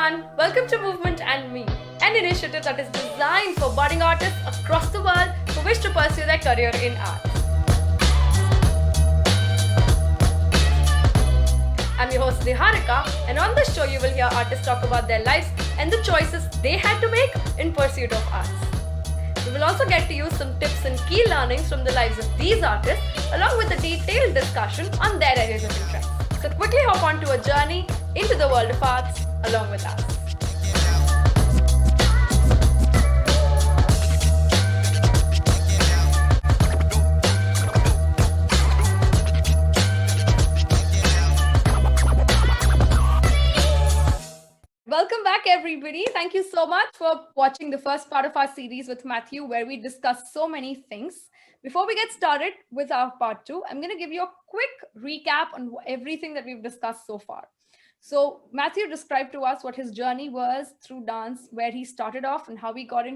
everyone, welcome to Movement and Me, an initiative that is designed for budding artists across the world who wish to pursue their career in art. I'm your host Niharika, and on this show you will hear artists talk about their lives and the choices they had to make in pursuit of arts. We will also get to use some tips and key learnings from the lives of these artists, along with a detailed discussion on their areas of interest. So quickly hop onto a journey into the world of arts along with us. Welcome back, everybody. Thank you so much for watching the first part of our series with Matthew, where we discuss so many things. Before we get started with our part two, I'm going to give you a quick recap on everything that we've discussed so far. So Matthew described to us what his journey was through dance, where he started off and how he got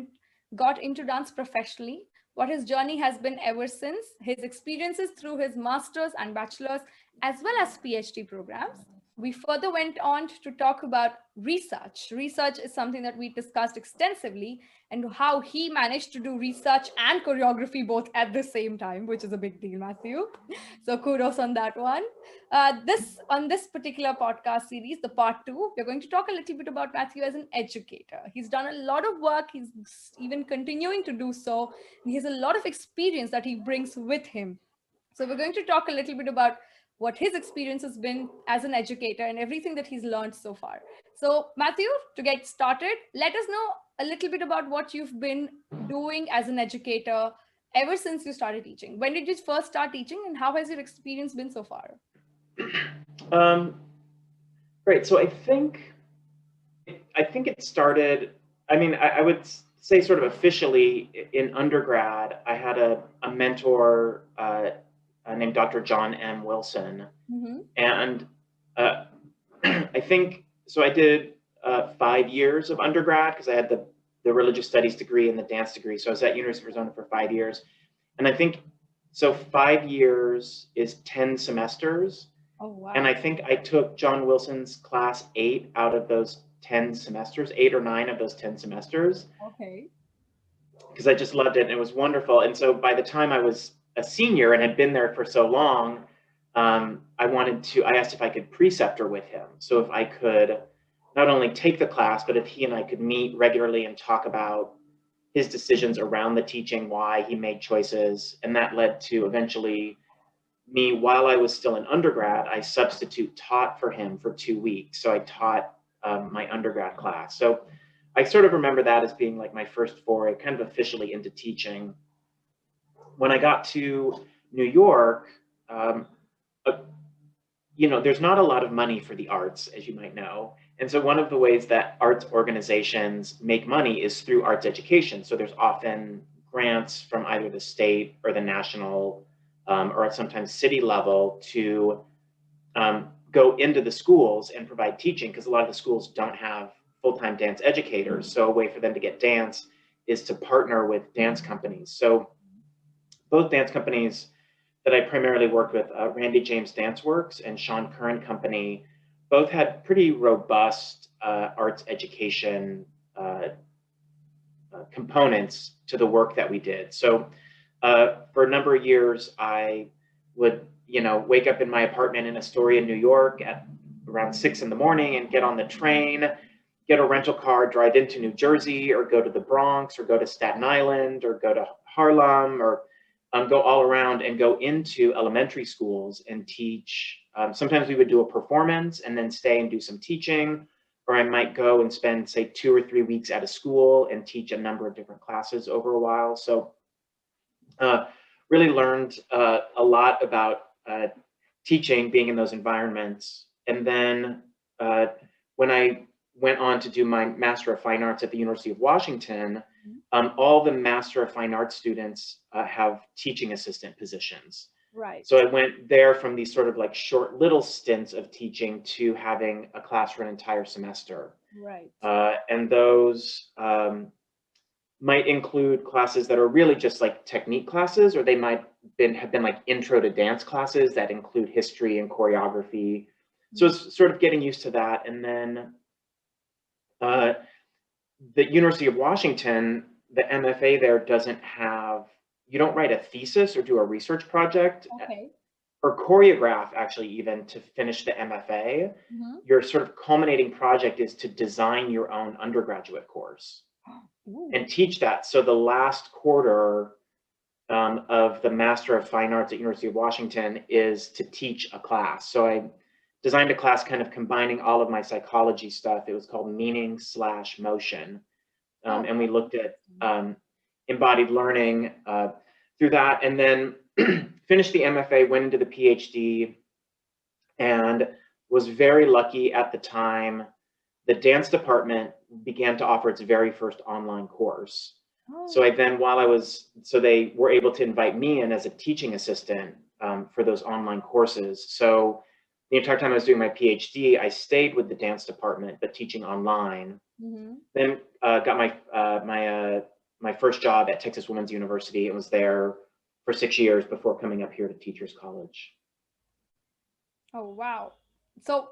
into dance professionally, what his journey has been ever since, his experiences through his master's and bachelor's, as well as PhD programs. We further went on to talk about research. Research is something that we discussed extensively, and how he managed to do research and choreography both at the same time, which is a big deal, Matthew. So kudos on that one. On this particular podcast series, the part two, we're going to talk a little bit about Matthew as an educator. He's done a lot of work. He's even continuing to do so. And he has a lot of experience that he brings with him. So we're going to talk a little bit about what his experience has been as an educator and everything that he's learned so far. So Matthew, to get started, let us know a little bit about what you've been doing as an educator ever since you started teaching. When did you first start teaching, and how has your experience been so far? Great. So I think it started, I would say sort of officially in undergrad, I had a mentor named Dr. John M. Wilson. Mm-hmm. And I think, so I did 5 years of undergrad because I had the religious studies degree and the dance degree. So I was at University of Arizona for 5 years. And I think, so 5 years is 10 semesters. Oh, wow. And I think I took John Wilson's class 8 out of those 10 semesters, 8 or 9 of those 10 semesters. Okay. Because I just loved it and it was wonderful. And so by the time I was a senior and had been there for so long, I asked if I could preceptor with him. So if I could not only take the class, but if he and I could meet regularly and talk about his decisions around the teaching, why he made choices. And that led to eventually me, while I was still an undergrad, I substitute taught for him for 2 weeks. So I taught my undergrad class. So I sort of remember that as being like my first foray kind of officially into teaching. When I got to New York, there's not a lot of money for the arts, as you might know. And so one of the ways that arts organizations make money is through arts education. So there's often grants from either the state or the national or sometimes city level to go into the schools and provide teaching, because a lot of the schools don't have full-time dance educators. So a way for them to get dance is to partner with dance companies. So both dance companies that I primarily worked with, Randy James Dance Works and Sean Curran Company, both had pretty robust arts education components to the work that we did. So for a number of years, I would, wake up in my apartment in Astoria, New York at around 6 in the morning and get on the train, get a rental car, drive into New Jersey, or go to the Bronx, or go to Staten Island, or go to Harlem, or go all around and go into elementary schools and teach. Sometimes we would do a performance and then stay and do some teaching, or I might go and spend, say, 2 or 3 weeks at a school and teach a number of different classes over a while. So really learned a lot about teaching, being in those environments. And then when I went on to do my Master of Fine Arts at the University of Washington, all the Master of Fine Arts students have teaching assistant positions. Right. So I went there from these sort of like short little stints of teaching to having a class for an entire semester. Right. And those might include classes that are really just like technique classes, or they might have been like intro to dance classes that include history and choreography. So it's sort of getting used to that. And then The University of Washington, the MFA there doesn't have, you don't write a thesis or do a research project Okay. or choreograph actually even to finish the MFA. Your sort of culminating project is to design your own undergraduate course and teach that. So the last quarter of the Master of Fine Arts at University of Washington is to teach a class. So I designed a class kind of combining all of my psychology stuff. It was called Meaning/Motion. And we looked at embodied learning through that, and then finished the MFA, went into the PhD, and was very lucky at the time. The dance department began to offer its very first online course. So I then, so they were able to invite me in as a teaching assistant for those online courses. So the entire time I was doing my PhD, I stayed with the dance department, but teaching online. Then got my first job at Texas Women's University and was there for 6 years before coming up here to Teachers College. Oh, wow. So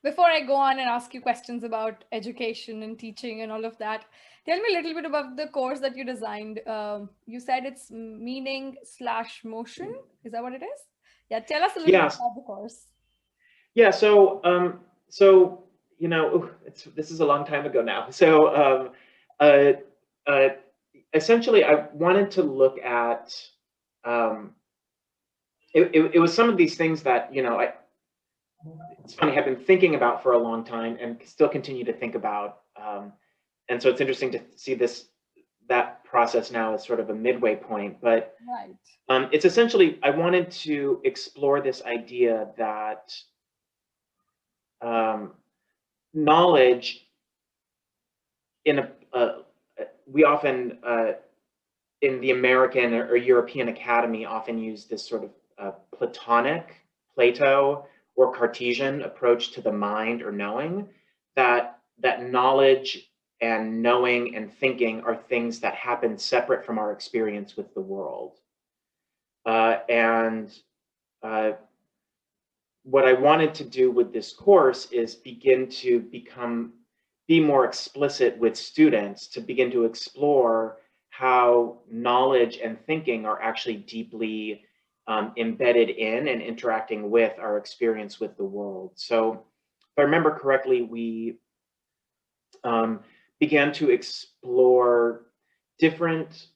before I go on and ask you questions about education and teaching and all of that, tell me a little bit about the course that you designed. You said it's Meaning/Motion. Is that what it is? Yeah, tell us a little bit about the course. Yeah, so you know, this is a long time ago now. So essentially, I wanted to look at it was some of these things that, you know, it's funny, I've been thinking about for a long time and still continue to think about. And so it's interesting to see that process now as sort of a midway point. But it's essentially, I wanted to explore this idea that knowledge we often in the American or European academy often use this sort of Platonic, Plato, or Cartesian approach to the mind or knowing, that knowledge and knowing and thinking are things that happen separate from our experience with the world. What I wanted to do with this course is begin to be more explicit with students, to begin to explore how knowledge and thinking are actually deeply embedded in and interacting with our experience with the world. So if I remember correctly, we began to explore different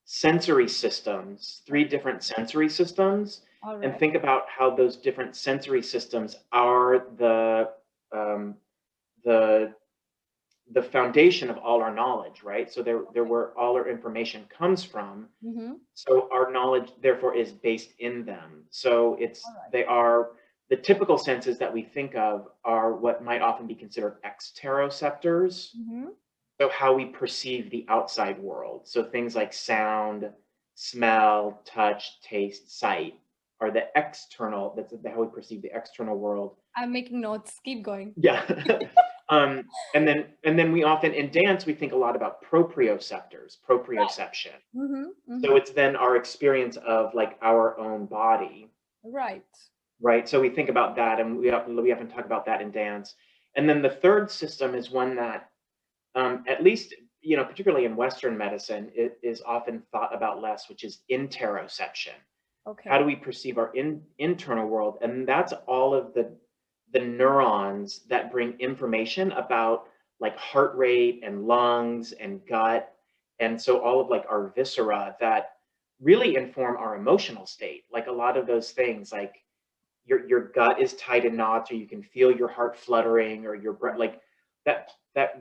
sensory systems, 3 different sensory systems, and think about how those different sensory systems are the foundation of all our knowledge, right? So they're where all our information comes from. So our knowledge, therefore, is based in them. So they are the typical senses that we think of are what might often be considered exteroceptors. So how we perceive the outside world. So things like sound, smell, touch, taste, sight are the external. That's how we perceive the external world. I'm making notes. Keep going. Yeah. And then we often in dance we think a lot about proprioceptors, proprioception. So it's then our experience of like our own body. Right. So we think about that, and we often talk about that in dance. And then the third system is one that, at least, you know, particularly in Western medicine, it is often thought about less, which is interoception. How do we perceive our internal world? And that's all of the neurons that bring information about like heart rate and lungs and gut. And so all of like our viscera that really inform our emotional state. Like a lot of those things, like your gut is tied in knots, or you can feel your heart fluttering, or your breath, like that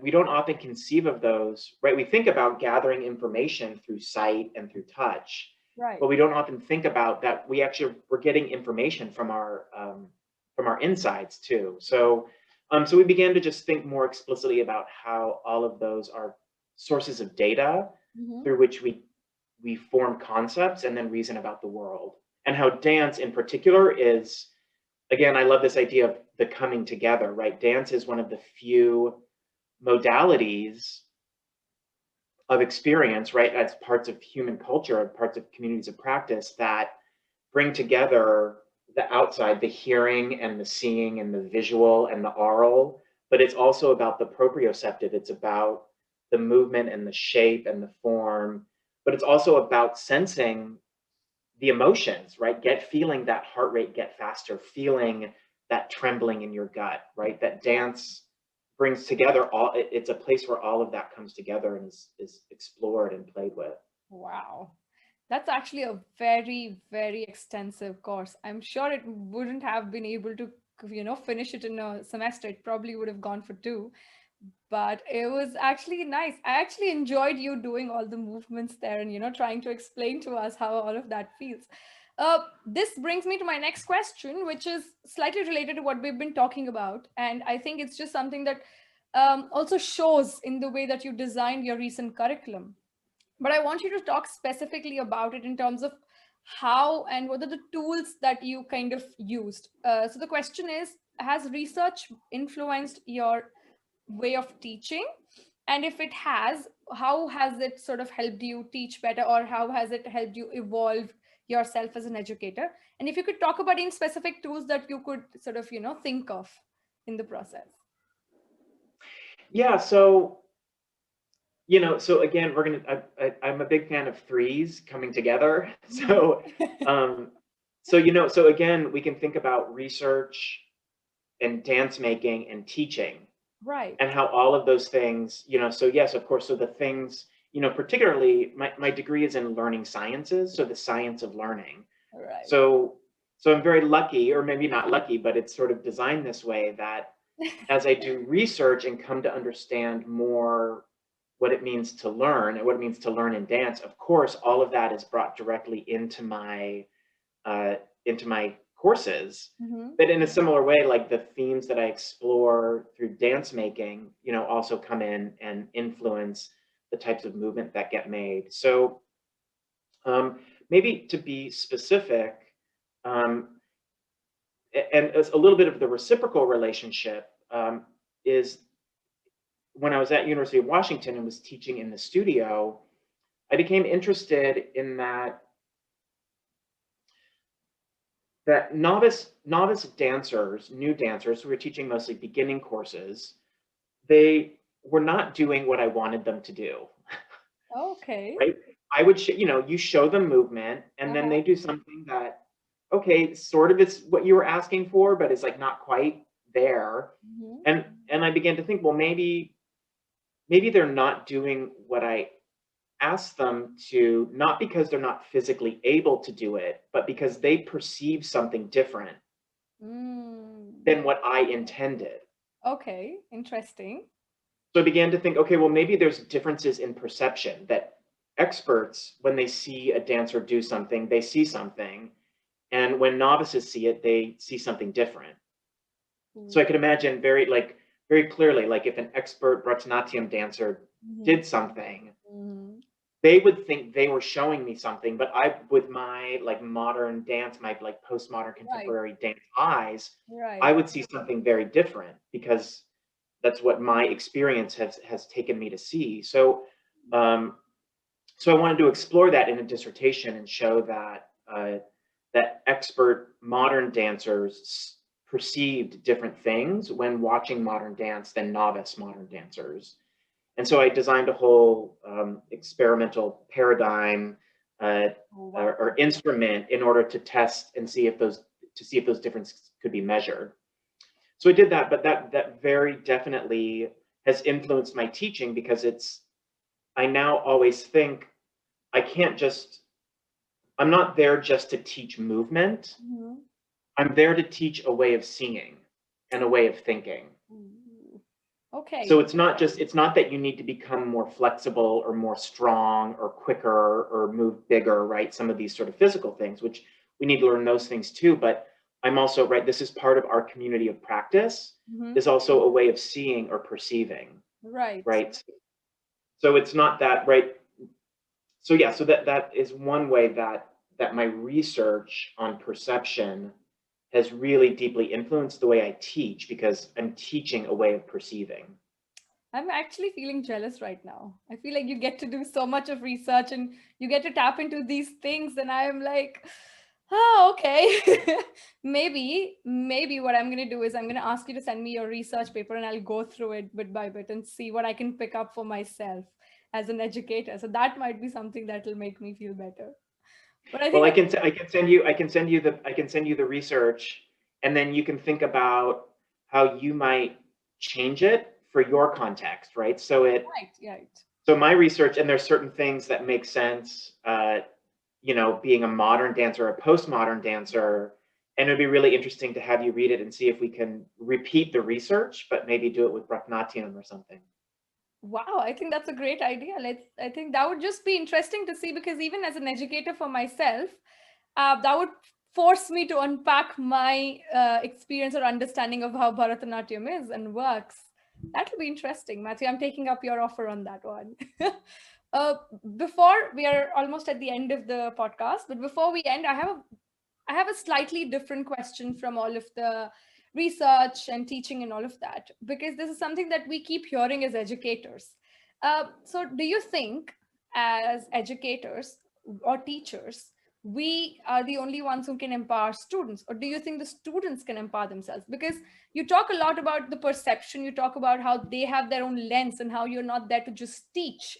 we don't often conceive of those, right? We think about gathering information through sight and through touch, but we don't often think about that we're getting information from our insides too. So so we began to just think more explicitly about how all of those are sources of data through which we form concepts and then reason about the world. And how dance in particular is, again, I love this idea of the coming together, right? Dance is one of the few modalities of experience, right, as parts of human culture, parts of communities of practice that bring together the outside, the hearing and the seeing and the visual and the aural, but it's also about the proprioceptive. It's about the movement and the shape and the form, but it's also about sensing the emotions, right? Feeling that heart rate get faster, feeling that trembling in your gut, right? That dance brings together it's a place where all of that comes together and is explored and played with. Wow. That's actually a very, very extensive course. I'm sure it wouldn't have been able to, finish it in a semester. It probably would have gone for two, but it was actually nice. I actually enjoyed you doing all the movements there and, trying to explain to us how all of that feels. This brings me to my next question, which is slightly related to what we've been talking about. And I think it's just something that also shows in the way that you designed your recent curriculum. But I want you to talk specifically about it in terms of how and what are the tools that you kind of used. So the question is, has research influenced your way of teaching? And if it has, how has it sort of helped you teach better, or how has it helped you evolve yourself as an educator? And if you could talk about any specific tools that you could sort of, think of in the process. Yeah, so so again, I'm a big fan of threes coming together. So, so again, we can think about research and dance making and teaching, Right. and how all of those things, so yes, of course, so the things, particularly my degree is in learning sciences, so the science of learning. Right. So I'm very lucky, or maybe not lucky, but it's sort of designed this way that as I do research and come to understand more what it means to learn and what it means to learn in dance, of course, all of that is brought directly into my courses. But in a similar way, like the themes that I explore through dance making, also come in and influence the types of movement that get made. So maybe to be specific, and as a little bit of the reciprocal relationship is when I was at University of Washington and was teaching in the studio, I became interested in that novice dancers, new dancers who were teaching mostly beginning courses, they were not doing what I wanted them to do. Okay. Right? I would, you show them movement, and then they do something that, okay, sort of is what you were asking for, but it's like not quite there. And I began to think, well, maybe they're not doing what I asked them to, not because they're not physically able to do it, but because they perceive something different than what I intended. Okay, interesting. So I began to think, okay, well, maybe there's differences in perception, that experts, when they see a dancer do something, they see something. And when novices see it, they see something different. So I could imagine very clearly, like if an expert Bharatanatyam dancer did something, they would think they were showing me something, but I, with my like modern dance, my like postmodern contemporary dance eyes, I would see something very different, because that's what my experience has taken me to see. So, so I wanted to explore that in a dissertation and show that that expert modern dancers perceived different things when watching modern dance than novice modern dancers. And so I designed a whole experimental paradigm or instrument in order to test and see if those differences could be measured. So I did that, but that very definitely has influenced my teaching, because I now always think I'm not there just to teach movement. I'm there to teach a way of seeing and a way of thinking. Okay. So it's not that you need to become more flexible or more strong or quicker or move bigger, right? Some of these sort of physical things, which we need to learn those things too. But I'm also, right, this is part of our community of practice, is also a way of seeing or perceiving. Right. So it's not that, right? So yeah, so that is one way that my research on perception has really deeply influenced the way I teach, because I'm teaching a way of perceiving. I'm actually feeling jealous right now. I feel like you get to do so much of research and you get to tap into these things, and I am like, Oh, okay. Maybe what I'm going to do is I'm going to ask you to send me your research paper and I'll go through it bit by bit and see what I can pick up for myself as an educator. So that might be something that will make me feel better. But I Well, think I can send you the research, and then you can think about how you might change it for your context, right? right. So my research, and there's certain things that make sense, being a modern dancer, a postmodern dancer, and it'd be really interesting to have you read it and see if we can repeat the research, but maybe do it with Bharatanatyam or something. Wow, I think that's a great idea. I think that would just be interesting to see because even as an educator for myself, that would force me to unpack my experience or understanding of how Bharatanatyam is and works. That will be interesting, Matthew. I'm taking up your offer on that one. uh, Before we are almost at the end of the podcast, but before we end, I have a slightly different question from all of the research and teaching and all of that, because this is something that we keep hearing as educators. So, do you think, as educators or teachers, we are the only ones who can empower students, or do you think the students can empower themselves? Because you talk a lot about the perception, you talk about how they have their own lens and how you're not there to just teach,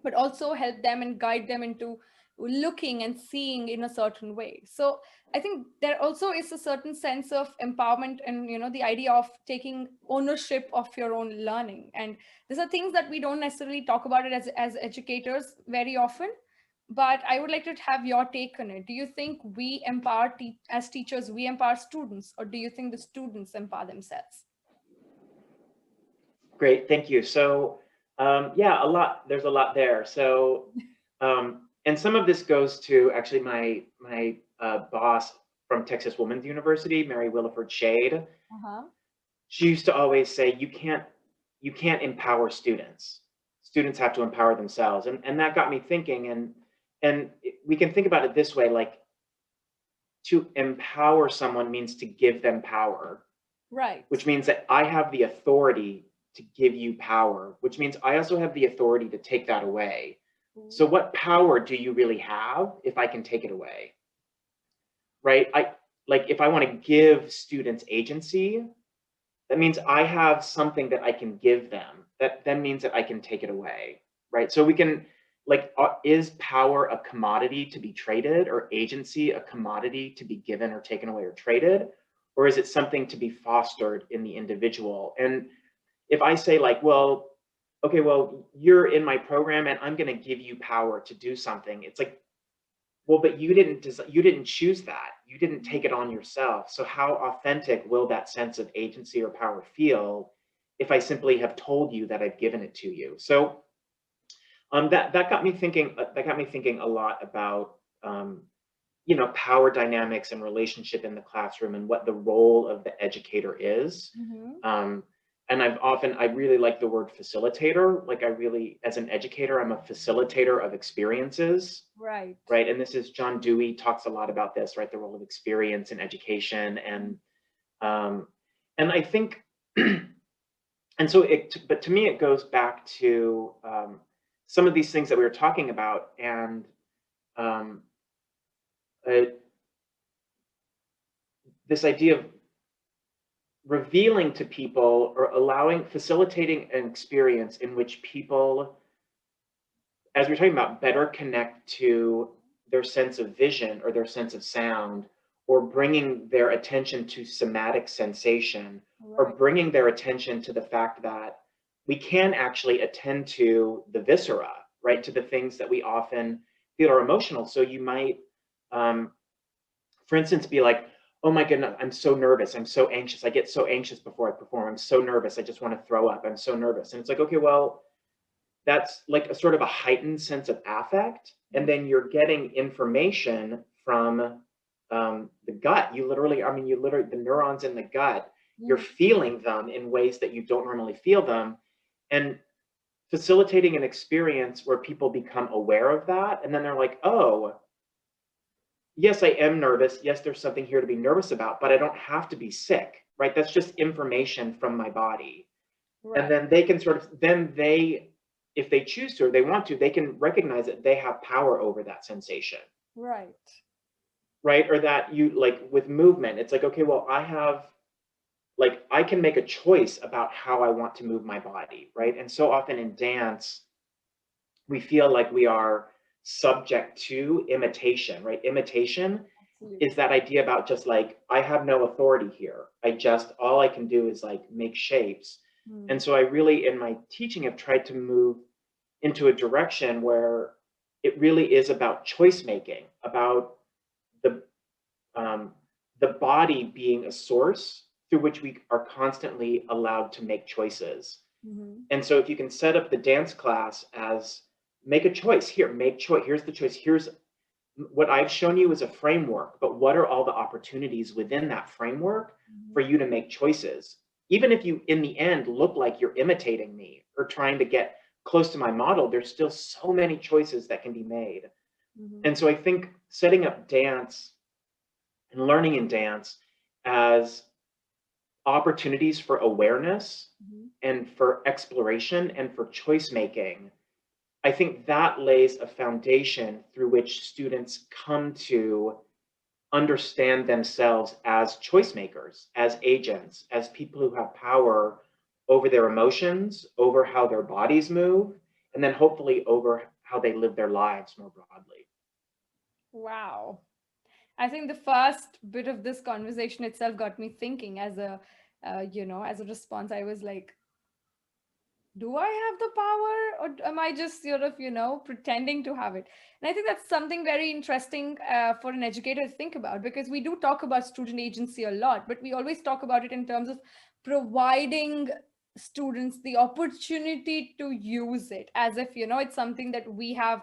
but also help them and guide them into looking and seeing in a certain way. So I think there also is a certain sense of empowerment and the idea of taking ownership of your own learning. And these are things that we don't necessarily talk about it as educators very often. But I would like to have your take on it. Do you think we empower as teachers, we empower students, or do you think the students empower themselves? Great, thank you. So, yeah, there's a lot there. So, and some of this goes to actually my boss from Texas Women's University, Mary Williford Shade. Uh-huh. She used to always say, you can't empower students. Students have to empower themselves. And that got me thinking, and we can think about it this way, like to empower someone means to give them power, Right. which means that I have the authority to give you power, which means I also have the authority to take that away. So what power do you really have if I can take it away? Right? If I want to give students agency, that means I have something that I can give them. That then means that I can take it away. Right? So we can is power a commodity to be traded, or agency a commodity to be given or taken away or traded? Or is it something to be fostered in the individual? And if I say well, okay, well, you're in my program and I'm going to give you power to do something. It's like, well, but you didn't choose that. You didn't take it on yourself. So how authentic will that sense of agency or power feel if I simply have told you that I've given it to you? So that got me thinking. That got me thinking a lot about power dynamics and relationship in the classroom and what the role of the educator is. Um, and I really like the word facilitator. As an educator, I'm a facilitator of experiences. Right. Right. And this is John Dewey talks a lot about this, right? The role of experience in education. And I think, and so but to me, it goes back to some of these things that we were talking about. And this idea of revealing to people or facilitating an experience in which people, as we're talking about, better connect to their sense of vision or their sense of sound, or bringing their attention to somatic sensation, or bringing their attention to the fact that we can actually attend to the viscera, right? To the things that we often feel are emotional. So you might, for instance, be like, oh my goodness, I'm so nervous. I'm so anxious. I get so anxious before I perform. I'm so nervous. I just want to throw up. I'm so nervous. And it's like, okay, well, that's like a sort of a heightened sense of affect. And then you're getting information from the gut. You literally, the neurons in the gut, you're feeling them in ways that you don't normally feel them. And facilitating an experience where people become aware of that. And then they're like, oh, yes, I am nervous. Yes, there's something here to be nervous about, but I don't have to be sick, right? That's just information from my body. Right. And then they can if they choose to or they want to, they can recognize that they have power over that sensation. Right. right? Or that you like with movement, it's like, okay, well, I can make a choice about how I want to move my body, right? And so often in dance, we feel like we are subject to imitation, right? Imitation is Absolutely. that idea about just like, I have no authority here. All I can do is like make shapes. And Hmm. so I really, in my teaching, have tried to move into a direction where it really is about choice making, about the um, the body being a source through which we are constantly allowed to make choices. Hmm. And so if you can set up the dance class as make a choice here, make choice, here's the choice, here's what I've shown you is a framework, but what are all the opportunities within that framework for Hmm. you to make choices? Even if you, in the end, look like you're imitating me or trying to get close to my model, there's still so many choices that can be made. Hmm. And so I think setting up dance and learning in dance as opportunities for awareness Hmm. and for exploration and for choice making, I think that lays a foundation through which students come to understand themselves as choice makers, as agents, as people who have power over their emotions, over how their bodies move, and then hopefully over how they live their lives more broadly. Wow. I think the first bit of this conversation itself got me thinking as a response. I was like, do I have the power or am I just sort of, pretending to have it? And I think that's something very interesting for an educator to think about because we do talk about student agency a lot, but we always talk about it in terms of providing students the opportunity to use it as if, it's something that we have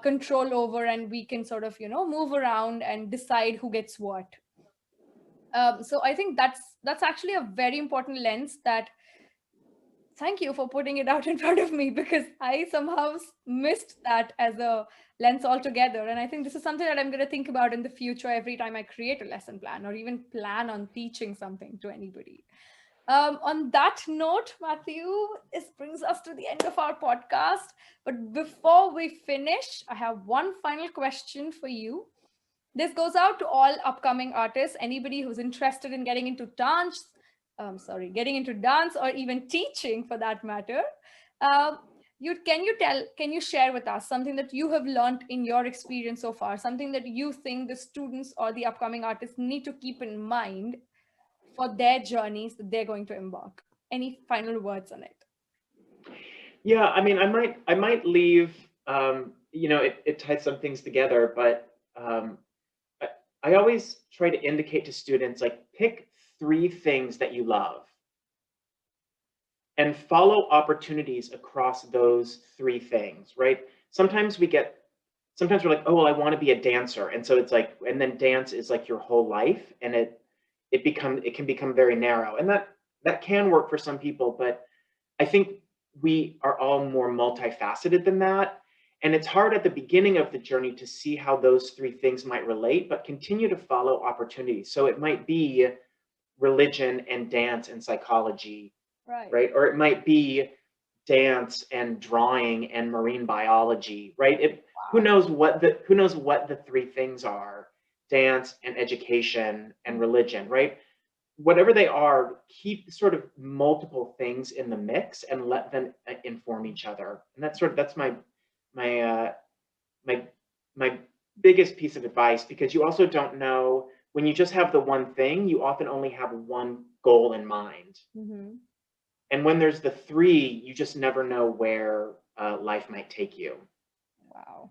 control over and we can sort of, move around and decide who gets what. So I think that's actually a very important lens that thank you for putting it out in front of me because I somehow missed that as a lens altogether. And I think this is something that I'm going to think about in the future every time I create a lesson plan or even plan on teaching something to anybody. On that note, Matthew, this brings us to the end of our podcast. But before we finish, I have one final question for you. This goes out to all upcoming artists, anybody who's interested in getting into dance or even teaching for that matter. Um, can you share with us something that you have learned in your experience so far, something that you think the students or the upcoming artists need to keep in mind for their journeys that they're going to embark? Any final words on it? Yeah, I mean, I might leave, it ties some things together, but I, I always try to indicate to students like pick 3 things that you love and follow opportunities across those 3 things, right? Sometimes we're like, oh, well, I want to be a dancer. And so it's like, and then dance is like your whole life and it can become very narrow. And that can work for some people, but I think we are all more multifaceted than that. And it's hard at the beginning of the journey to see how those 3 things might relate, but continue to follow opportunities. So it might be religion and dance and psychology, Right. right? Or it might be dance and drawing and marine biology, right? Wow. Who knows what the 3 things are? Dance and education and religion, right? Whatever they are, keep sort of multiple things in the mix and let them inform each other. And that's my my my biggest piece of advice because you also don't know when you just have the one thing, you often only have one goal in mind. Mm-hmm. And when there's the 3, you just never know where life might take you. Wow.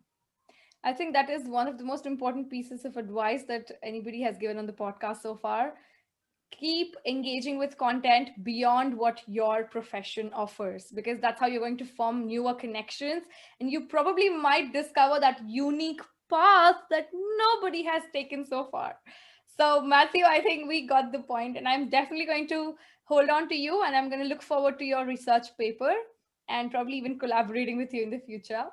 I think that is one of the most important pieces of advice that anybody has given on the podcast so far. Keep engaging with content beyond what your profession offers, because that's how you're going to form newer connections. And you probably might discover that unique path that nobody has taken so far. So, Matthew, I think we got the point, and I'm definitely going to hold on to you, and I'm going to look forward to your research paper and probably even collaborating with you in the future.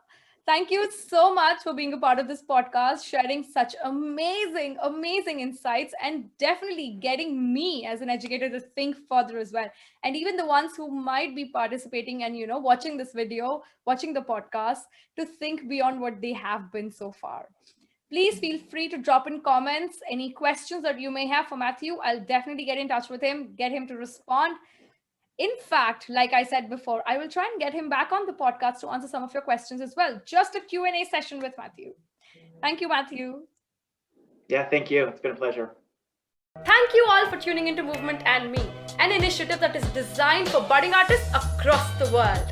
Thank you so much for being a part of this podcast, sharing such amazing, amazing insights, and definitely getting me as an educator to think further as well. And even the ones who might be participating and, watching this video, watching the podcast, to think beyond what they have been so far. Please feel free to drop in comments, any questions that you may have for Matthew. I'll definitely get in touch with him, get him to respond. In fact, like I said before, I will try and get him back on the podcast to answer some of your questions as well. Just a Q&A session with Matthew. Thank you, Matthew. Yeah, thank you. It's been a pleasure. Thank you all for tuning into Movement and Me, an initiative that is designed for budding artists across the world.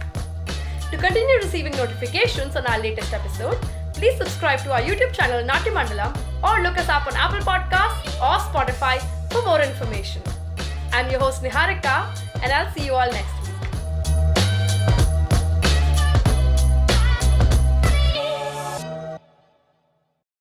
To continue receiving notifications on our latest episode, please subscribe to our YouTube channel Natya Mandalam or look us up on Apple Podcasts or Spotify for more information. I'm your host Niharika, and I'll see you all next time.